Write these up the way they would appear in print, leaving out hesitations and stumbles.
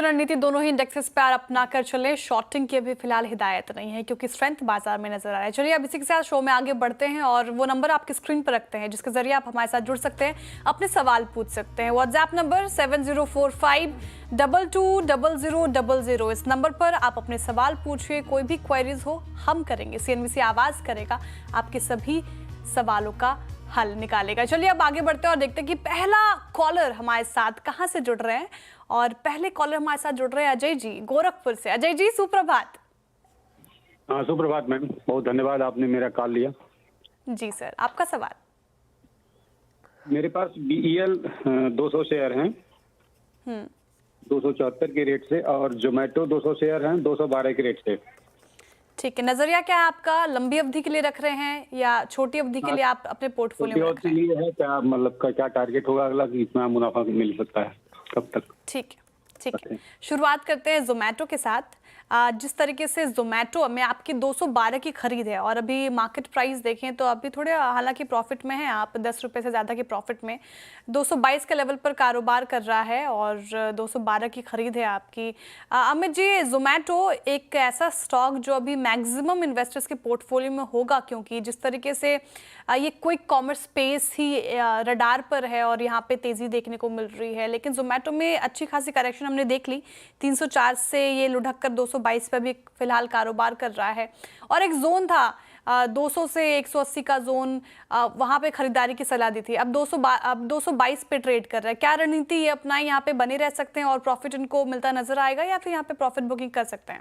की रणनीति दोनों ही इंडेक्सेस पे आप अपना कर चले। शॉर्टिंग की अभी फिलहाल हिदायत नहीं है क्योंकि स्ट्रेंथ बाजार में नजर आ रहा है। चलिए अब इसी के साथ शो में आगे बढ़ते हैं और वो नंबर आपकी स्क्रीन पर रखते हैं जिसके जरिए आप हमारे साथ जुड़ सकते हैं, अपने सवाल पूछ सकते हैं। WhatsApp number 7045220000। इस नंबर पर आप अपने सवाल पूछिए, कोई भी क्वेरीज हो हम करेंगे, सीएनबीसी आवाज करेगा, आपके सभी सवालों का हल निकालेगा। चलिए अब आगे बढ़ते हैं और देखते हैं कि पहला कॉलर हमारे साथ कहां से जुड़ रहे हैं। और पहले कॉलर हमारे साथ जुड़ रहे हैं अजय जी गोरखपुर से। अजय जी सुप्रभात। हाँ सुप्रभात मैम, बहुत धन्यवाद आपने मेरा कॉल लिया। जी सर, आपका सवाल। मेरे पास BEL 200 शेयर हैं 274 के रेट से, और जोमेटो 200 शेयर हैं 212 के रेट से। ठीक है, नजरिया क्या है आपका? लंबी अवधि के लिए रख रहे हैं या छोटी अवधि के लिए आप अपने पोर्टफोलियो में रख रहे हैं? लिए है क्या, मतलब क्या टारगेट होगा अगला कि इतना मुनाफा मिल सकता है, कब तक? ठीक है, ठीक है। शुरुआत करते हैं जोमेटो के साथ। जिस तरीके से जोमेटो में आपकी 212 की खरीद है और अभी मार्केट प्राइस देखें तो अभी थोड़े हालांकि प्रॉफिट में है, आप 10 रुपये से ज़्यादा की प्रॉफिट में 222 के लेवल पर कारोबार कर रहा है और 212 की खरीद है आपकी। अमित जी, जोमेटो एक ऐसा स्टॉक जो अभी मैक्सिमम इन्वेस्टर्स के पोर्टफोलियो में होगा क्योंकि जिस तरीके से ये क्विक कॉमर्स स्पेस ही रडार पर है और यहाँ पे तेज़ी देखने को मिल रही है, लेकिन जोमेटो में अच्छी खासी करेक्शन हमने देख ली। 304 से ये लुढ़क कर 222 पे भी फिलहाल कारोबार कर रहा है और एक जोन था 200 से 180 का जोन, वहां पे खरीदारी की सलाह दी थी। अब 222 पे ट्रेड कर रहा है। क्या रणनीति ये अपनाई, यहाँ पे बने रह सकते हैं और प्रॉफिट इनको मिलता नजर आएगा या फिर यहाँ पे प्रॉफिट बुकिंग कर सकते हैं?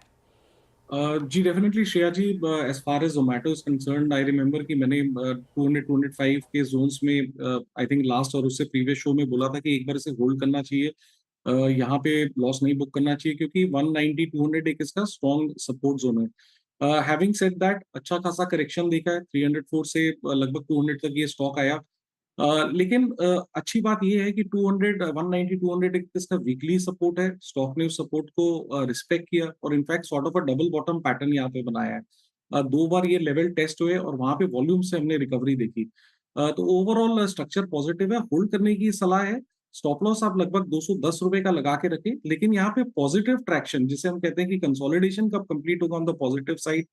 जी definitely Shreya ji, as far as Zomato is concerned I remember कि मैंने 200-205 के जोन्स में आई थिंक लास्ट और उससे प्रीवियस शो में बोला था कि एक बार इसे होल्ड करना चाहिए, यहाँ पे लॉस नहीं बुक करना चाहिए क्योंकि 190-200 एक इसका स्ट्रॉन्ग सपोर्ट जोन है। हैविंग सेड दैट, अच्छा खासा करेक्शन देखा है 304 से लगभग 200 तक ये स्टॉक आया। लेकिन अच्छी बात ये है कि 200 190 200 एक इसका वीकली सपोर्ट है। स्टॉक ने उस सपोर्ट को रिस्पेक्ट किया और in fact sort of a double bottom pattern यहाँ पे बनाया है। दो बार ये लेवल टेस्ट हुए और वहां पे वॉल्यूम से हमने रिकवरी देखी। तो ओवरऑल स्ट्रक्चर पॉजिटिव है, होल्ड करने की सलाह है। स्टॉप लॉस आप लगभग 210 रुपए का लगा के रखें, लेकिन यहाँ पे पॉजिटिव ट्रैक्शन जिसे हम कहते हैं कि कंसोलिडेशन कब कंप्लीट होगा on the positive side,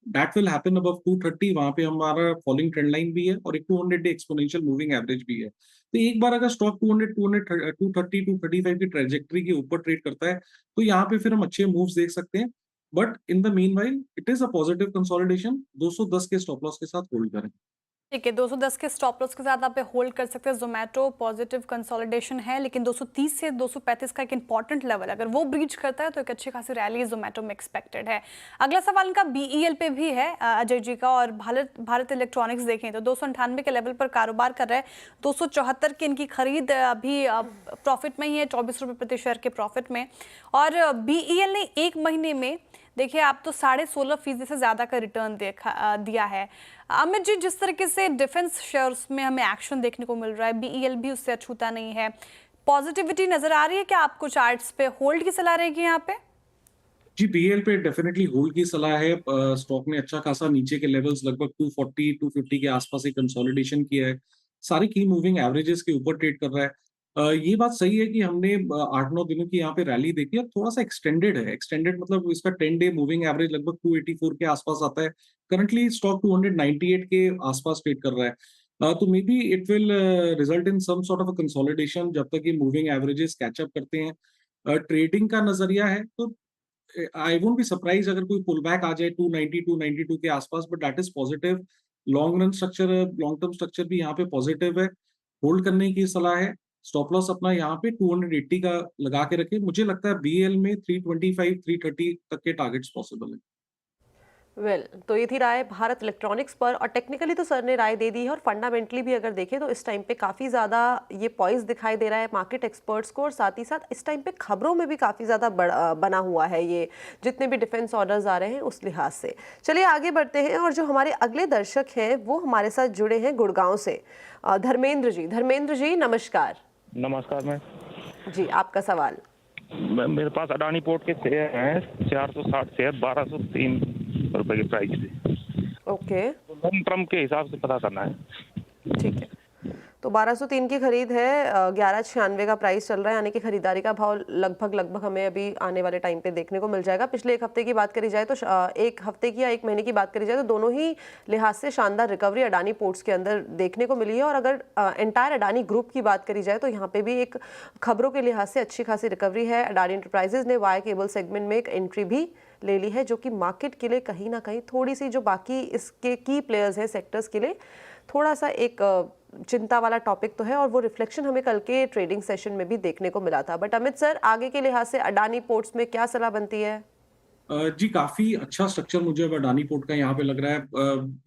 that will happen above 230। वहां पे हमारा फॉलिंग ट्रेंड लाइन भी है और एक 200 डे एक्सपोनेंशियल मूविंग एवरेज भी है। तो एक बार अगर स्टॉक 230 235 की ट्रेजेक्टरी के ऊपर ट्रेड करता है तो यहाँ पे फिर हम अच्छे मूव्स देख सकते हैं। But in the meanwhile it is a positive consolidation. 210 के स्टॉप लॉस के साथ होल्ड करें। ठीक है, 210 के स्टॉप लॉस के साथ आप होल्ड कर सकते हैं। जोमेटो पॉजिटिव कंसोलिडेशन है, लेकिन 230 से 235 का एक इंपॉर्टेंट लेवल अगर वो ब्रीच करता है तो एक अच्छी खासी रैली जोमेटो में एक्सपेक्टेड है। अगला सवाल इनका BEL पे भी है अजय जी का, और भारत इलेक्ट्रॉनिक्स देखें तो 298 के लेवल पर कारोबार कर रहा है। 274 की इनकी खरीद अभी प्रॉफिट में ही है, 24 रुपये प्रति शेयर के प्रॉफिट में। और BEL ने एक महीने में देखिए आप तो 16.5% से ज्यादा का रिटर्न दिया है। अमित जी, जिस तरीके से डिफेंस शेयर्स में हमें एक्शन देखने को मिल रहा है, BEL भी उससे अछूता नहीं है। पॉजिटिविटी नजर आ रही है क्या आपको? चार्ट्स पे होल्ड की सलाह रहेगी यहाँ पे? जी BEL पे डेफिनेटली होल्ड की सलाह है। स्टॉक ने अच्छा खासा नीचे के लेवल्स लगभग 240-250 के आसपास एक कंसोलिडेशन किया है। सारी की मूविंग एवरेजेस के ऊपर ट्रेड कर रहा है। ये बात सही है कि हमने 8-9 दिनों की यहाँ पे रैली देखी है, थोड़ा सा एक्सटेंडेड है। एक्सटेंडेड मतलब इसका 10 डे मूविंग एवरेज लगभग 284 के आसपास आता है। करंटली स्टॉक 298 के आसपास ट्रेड कर रहा है। तो maybe it will result in some sort of a consolidation जब तक ये मूविंग एवरेजेस कैचअप करते हैं। ट्रेडिंग का नजरिया है तो आई वोंट बी सरप्राइज अगर कोई पुल बैक आ जाए 290 292 के आसपास, but that is positive. Long run structure, long term structure भी यहाँ पे पॉजिटिव है। होल्ड करने की सलाह है। स्टॉप लॉस अपना यहाँ पे 280 का लगा के रखें। मुझे लगता है BEL में 325 330 तक के टारगेट्स पॉसिबल है। तो ये थी राय भारत इलेक्ट्रॉनिक्स पर, और टेक्निकली तो सर ने राय दे दी है और फंडामेंटली भी अगर देखें तो इस टाइम पे काफ़ी ज़्यादा ये पॉइंट्स दिखाई दे रहा है मार्केट एक्सपर्ट्स को, और साथ ही साथ इस टाइम पे खबरों में भी काफ़ी ज़्यादा बना हुआ है ये जितने भी डिफेंस ऑर्डर्स आ रहे हैं उस लिहाज से। चलिए आगे बढ़ते हैं और जो हमारे अगले दर्शक हैं वो हमारे साथ जुड़े हैं गुड़गांव से। धर्मेंद्र जी। धर्मेंद्र जी नमस्कार। नमस्कार मैम जी, आपका सवाल। मेरे पास अडानी पोर्ट के शेयर हैं 460 शेयर 1203 रुपए की प्राइस से। ओके, लॉन्ग टर्म के हिसाब से पता करना है। ठीक है। तो 1203 की खरीद है, 1196 का प्राइस चल रहा है, यानी कि खरीदारी का भाव लगभग हमें अभी आने वाले टाइम पे देखने को मिल जाएगा। पिछले एक हफ्ते की बात करी जाए तो एक हफ्ते की या एक महीने की बात करी जाए तो दोनों ही लिहाज से शानदार रिकवरी अडानी पोर्ट्स के अंदर देखने को मिली है। और अगर एंटायर अडानी ग्रुप की बात करी जाए तो यहाँ पे भी एक खबरों के लिहाज से अच्छी खासी रिकवरी है। अडानी एंटरप्राइजेज ने वायर केबल सेगमेंट में एक एंट्री भी ले ली है, जो कि मार्केट के लिए कहीं ना कहीं थोड़ी सी, जो बाकी इसके की प्लेयर्स हैं सेक्टर्स के लिए, थोड़ा सा एक चिंता वाला टॉपिक तो है। और वो रिफ्लेक्शन हमें कल के ट्रेडिंग सेशन में भी देखने को मिला था। बट अमित सर, आगे के लिहाज से अडानी पोर्ट्स में क्या सलाह बनती है? जी काफी अच्छा स्ट्रक्चर मुझे अब अडानी पोर्ट का यहाँ पे लग रहा है।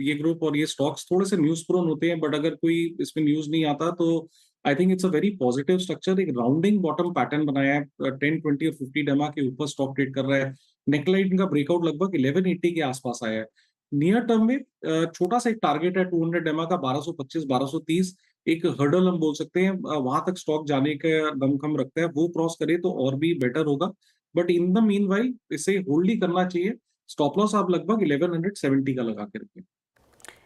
ये ग्रुप और ये स्टॉक्स थोड़े से न्यूज प्रोन होते हैं, बट अगर कोई इसमें न्यूज नहीं आता तो I think it's a very positive structure. एक राउंडिंग बॉटम पैटर्न बनाया है, 10, 20 और 50 डेमा के ऊपर स्टॉक ट्रेड कर रहा है। नेकलाइन का ब्रेकआउट लगभग 1180 के आसपास आया है। नियर टर्म में छोटा सा एक टारगेट है 200 डेमा का 1225, 1230, एक हर्डल हम बोल सकते हैं। वहां तक स्टॉक जाने का दमखम रखता है, वो क्रॉस करे तो और भी बेटर होगा। बट इन द मीनवाइल इसे होल्ड ही करना चाहिए। स्टॉप लॉस आप लगभग 1170 का लगा के रखें।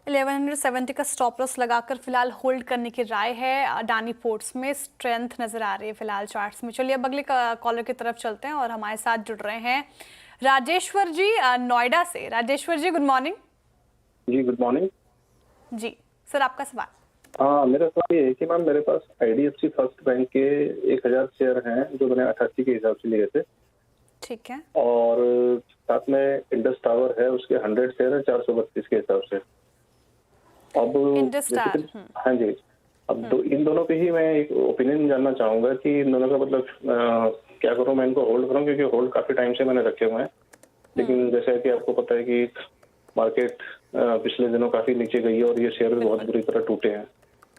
1170 का स्टॉप लॉस लगाकर फिलहाल होल्ड करने की राय है। अडानी पोर्ट्स में स्ट्रेंथ नजर आ रही है फिलहाल चार्ट्स में। चलिए अब अगले कॉलर की तरफ चलते हैं और हमारे साथ जुड़ रहे हैं राजेश्वर जी नोएडा से। राजेश्वर जी, गुड मॉर्निंग। जी गुड मॉर्निंग। जी सर, आपका सवाल। हाँ, मेरा सवाल ये है कि मैम मेरे पास IDFC फर्स्ट बैंक के 1000 शेयर हैं जो मैंने 88 के हिसाब से लिए थे, ठीक है। और साथ में इंडस टावर है, उसके 100 शेयर है 432 के हिसाब से। अब इंडस टावर, हाँ जी, अब इन दोनों पे ही मैं एक ओपिनियन जानना चाहूंगा कि इन दोनों का मतलब क्या करूं, मैं इनको होल्ड करूं, क्योंकि होल्ड काफी टाइम से मैंने रखे हुए हैं। लेकिन जैसे कि आपको पता है कि मार्केट पिछले दिनों काफी नीचे गई है और ये शेयर भी बहुत बुरी तरह टूटे हैं।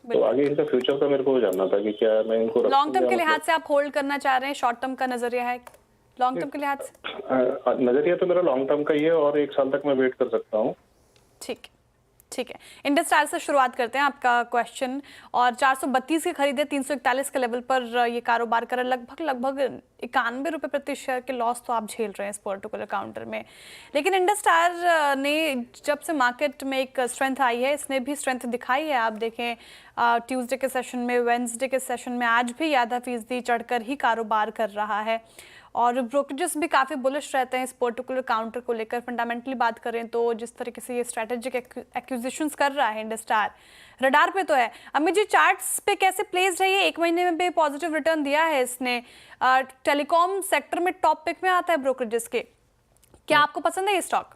तो आगे इनका फ्यूचर का मेरे को जानना था कि क्या मैं इनको लॉन्ग टर्म के लिहाज से आप होल्ड करना चाह रहे हैं, शॉर्ट टर्म का नजरिया है? लॉन्ग टर्म के लिहाज से नजरिया तो मेरा लॉन्ग टर्म का ही है और 1 साल तक मैं वेट कर सकता हूँ। ठीक है। इंडस टावर से शुरुआत करते हैं आपका क्वेश्चन। और 432 की खरीदे 341 के लेवल पर ये कारोबार कर लगभग 91 रुपए प्रति शेयर के लॉस तो आप झेल रहे हैं इस पर्टिकुलर काउंटर में। लेकिन इंडस टावर ने जब से मार्केट में एक स्ट्रेंथ आई है, इसने भी स्ट्रेंथ दिखाई है। आप देखें ट्यूसडे के सेशन में, वेडनेसडे के सेशन में आज भी आधा फीसदी चढ़कर ही कारोबार कर रहा है। और ब्रोकरेजेस भी काफ़ी बुलिश रहते हैं इस पर्टिकुलर काउंटर को लेकर। फंडामेंटली बात करें तो जिस तरीके से ये स्ट्रैटेजिक एक्विजिशंस कर रहा है इंडस टावर, रडार पे तो है। अमित जी, चार्ट्स पे कैसे प्लेस्ड है ये? 1 महीने में भी पॉजिटिव रिटर्न दिया है इसने। टेलीकॉम सेक्टर में टॉप पिक में आता है ब्रोकरेजेस के। क्या आपको पसंद है ये स्टॉक?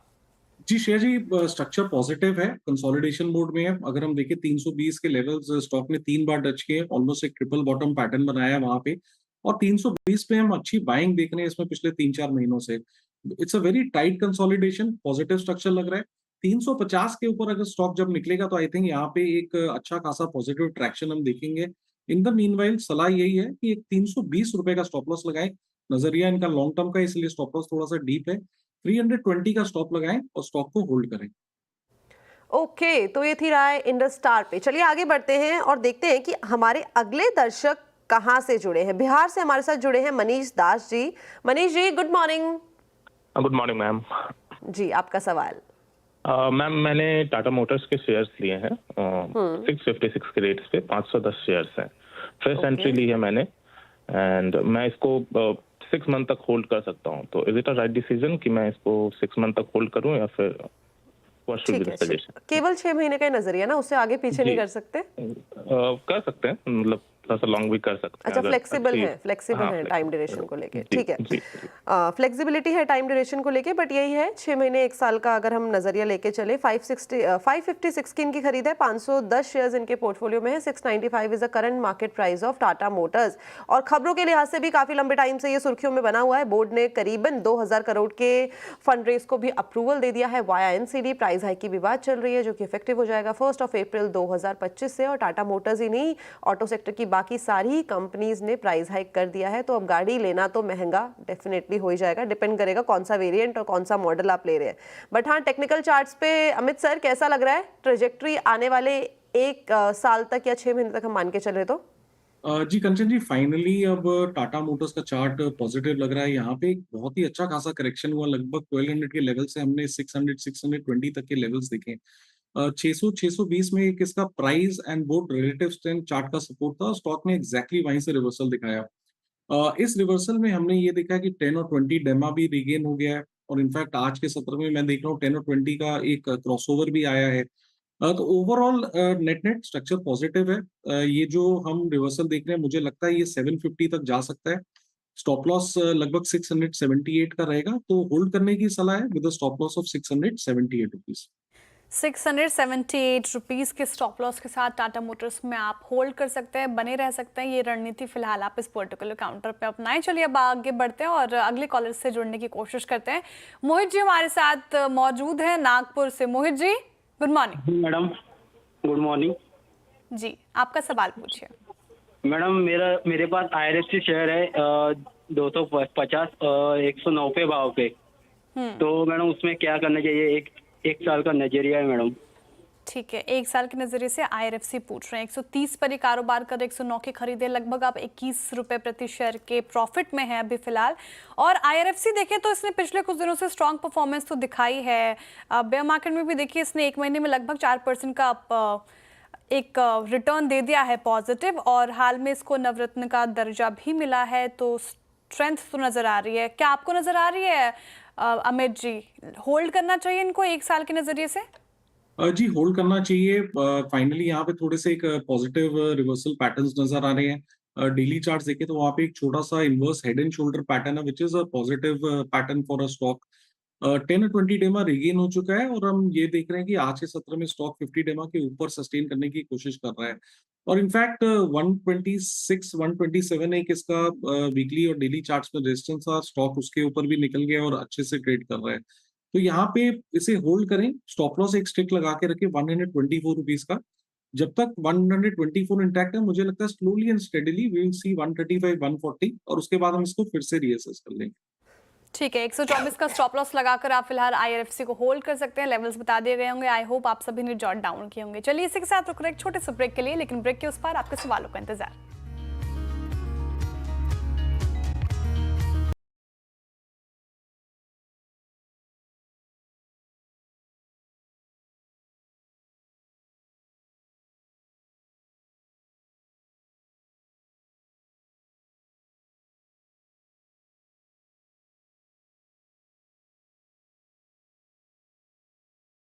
जी शेयर जी, स्ट्रक्चर पॉजिटिव है, कंसोलिडेशन मोड में है। अगर हम देखें 320 के लेवल्स स्टॉक ने 3 बार टच किए, ऑलमोस्ट एक ट्रिपल बॉटम पैटर्न बनाया है वहां पे। और 320 पे हम अच्छी बाइंग देख रहे हैं इसमें पिछले 3-4 महीनों से। It's a very tight consolidation, positive structure लग रहा है। 350 के ऊपर अगर स्टॉक जब निकलेगा तो आई थिंक यहाँ पे एक अच्छा खासा पॉजिटिव ट्रैक्शन हम देखेंगे। इन द मीनवाइल सलाह यही है कि एक 320 रुपए का स्टॉप लॉस लगाएं। नजरिया इनका लॉन्ग टर्म का, इसलिए स्टॉप लॉस थोड़ा सा डीप है। 320 का स्टॉप लगाएं और स्टॉक को होल्ड करें। ओके, तो ये थी राय इंडस टावर पे। चलिए आगे बढ़ते हैं और देखते हैं कि हमारे अगले दर्शक कहाँ से जुड़े हैं। बिहार से हमारे साथ जुड़े हैं Manish Das ji. Manish ji, good morning. Good morning ma'am. जी, आपका सवाल। मैम, मैंने टाटा मोटर्स के शेयर्स लिए हैं 656 के रेट पे, 510 शेयर्स हैं। फ्रेश एंट्री ली है मैंने, एंड मैं इसको 6 मंथ तक होल्ड कर सकता हूँ। तो is it a right decision कि मैं इसको 6 मंथ तक होल्ड करूँ या फिर ठीक है, केवल 6 महीने का नजरिया ना, उससे आगे पीछे नहीं कर सकते? कर सकते हैं, मतलब थोड़ा सा लॉन्ग भी कर सकते हैं। अच्छा, फ्लेक्सिबल है टाइम ड्यूरेशन को लेके। ठीक है, फ्लेक्सिबिलिटी है टाइम ड्यूरेशन को लेके, बट यही है 6 महीने 1 साल का अगर हम नजरिया लेके चले। 556 की इनकी खरीद है, 510 शेयर्स इनके पोर्टफोलियो में है। 695 is the current market price of Tata Motors. और खबरों के लिहाज से भी काफी लंबे टाइम से ये सुर्खियों में बना हुआ है। बोर्ड ने करीबन 2000 करोड़ के फंड रेज को भी अप्रूवल दे दिया है वाया NCD। प्राइस हाइक की भी बात चल रही है जो कि इफेक्टिव हो जाएगा 1 अप्रैल 2025 से। और टाटा मोटर्स ही नहीं, ऑटो सेक्टर की बाकी सारी कंपनीज ने प्राइस हाइक कर दिया है। तो अब गाड़ी लेना तो महंगा डेफिनेटली हो ही जाएगा, डिपेंड करेगा कौन सा वेरिएंट और कौन सा मॉडल आप ले रहे हैं। बट हाँ, टेक्निकल चार्ट्स पे अमित सर कैसा लग रहा है ट्रेजेक्ट्री आने वाले 1 साल तक या 6 महीने तक हम मान के चले तो? जी कंचन जी, फाइनली अब टाटा मोटर्स का चार्ट पॉजिटिव लग रहा है। यहाँ पे एक बहुत ही अच्छा खासा करेक्शन हुआ, लगभग 1200 के लेवल से हमने 600 620 तक के लेवल्स देखे। 600 620 में एक इसका price and both relative strength chart का सपोर्ट था, स्टॉक ने एग्जैक्टली वहीं से रिवर्सल दिखाया। इस रिवर्सल में हमने ये देखा कि 10 और 20 डेमा भी रिगेन हो गया है, और इनफैक्ट आज के सत्र में मैं देख रहा हूँ 10 और 20 का एक क्रॉसओवर भी आया है। तो overall net net structure positive है। ये जो हम रिवर्सल देख रहे हैं, मुझे लगता है ये 750 तक जा सकता है। स्टॉप लॉस लगभग 678 का रहेगा, तो होल्ड करने की सलाह है with stop loss of 678 rupees. 678 rupees के स्टॉप लॉस के साथ टाटा मोटर्स में आप होल्ड कर सकते हैं, बने रह सकते हैं। ये रणनीति फिलहाल आप इस पर्टिकुलर काउंटर पे अपनाएं। चलिए अब आगे बढ़ते हैं और अगले कॉलर से जुड़ने की कोशिश करते हैं। मोहित जी हमारे साथ मौजूद हैं नागपुर से। Mohit ji good morning. Madam good morning जी, आपका सवाल पूछिए। मैडम। मेरे पास IRFC शेयर है 250 109 पे भाव पे। तो मैडम उसमें क्या करना चाहिए? एक साल का नजरिया है मैडम। ठीक है, एक साल के नजरिए से IRFC पूछ रहे हैं। 130 पर ही कारोबार कर 109 के खरीदे, लगभग आप 21 रुपए प्रति शेयर के प्रॉफिट में है अभी फिलहाल। और IRFC देखें तो इसने पिछले कुछ दिनों से स्ट्रॉन्ग परफॉर्मेंस तो दिखाई है। बेयर मार्केट में भी देखिए इसने एक महीने में लगभग 4% का एक रिटर्न दे दिया है पॉजिटिव, और हाल में इसको नवरत्न का दर्जा भी मिला है, तो स्ट्रेंथ तो नजर आ रही है। क्या आपको नजर आ रही है अमित जी, होल्ड करना चाहिए इनको एक साल के नजरिए से? जी होल्ड करना चाहिए। फाइनली यहाँ पे थोड़े से एक पॉजिटिव रिवर्सल पैटर्न्स नजर आ रहे हैं। डेली चार्ट्स देखें तो वहाँ पे एक छोटा सा inverse head and shoulder pattern है, which is a positive pattern for a stock. 10 और 20 डेमा रिगेन हो चुका है, और हम ये देख रहे हैं कि आज के सत्र में स्टॉक 50 डेमा के ऊपर सस्टेन करने की कोशिश कर रहा है। और इनफैक्ट 126 127 एक इसका वीकली और डेली चार्ट्स में रेजिस्टेंस था, स्टॉक उसके ऊपर भी निकल गया और अच्छे से ट्रेड कर रहा है। तो यहाँ पे इसे होल्ड करें, स्टॉप लॉस एक स्टिक लगा के रखें 124 रुपीज का। जब तक 124 इंटैक्ट है, मुझे लगता है slowly and steadily we will see 135 140, और उसके बाद हम इसको फिर से रीअसेस कर लेंगे। ठीक है, 124 का स्टॉप लॉस लगाकर आप फिलहाल IRFC को होल्ड कर सकते हैं। लेवल्स बता दिए गए होंगे, आई होप आप सभी ने जॉट डाउन किए होंगे। चलिए इसी के साथ रुक रहे एक छोटे से ब्रेक के लिए, लेकिन ब्रेक के उस पार आपके सवालों का इंतजार।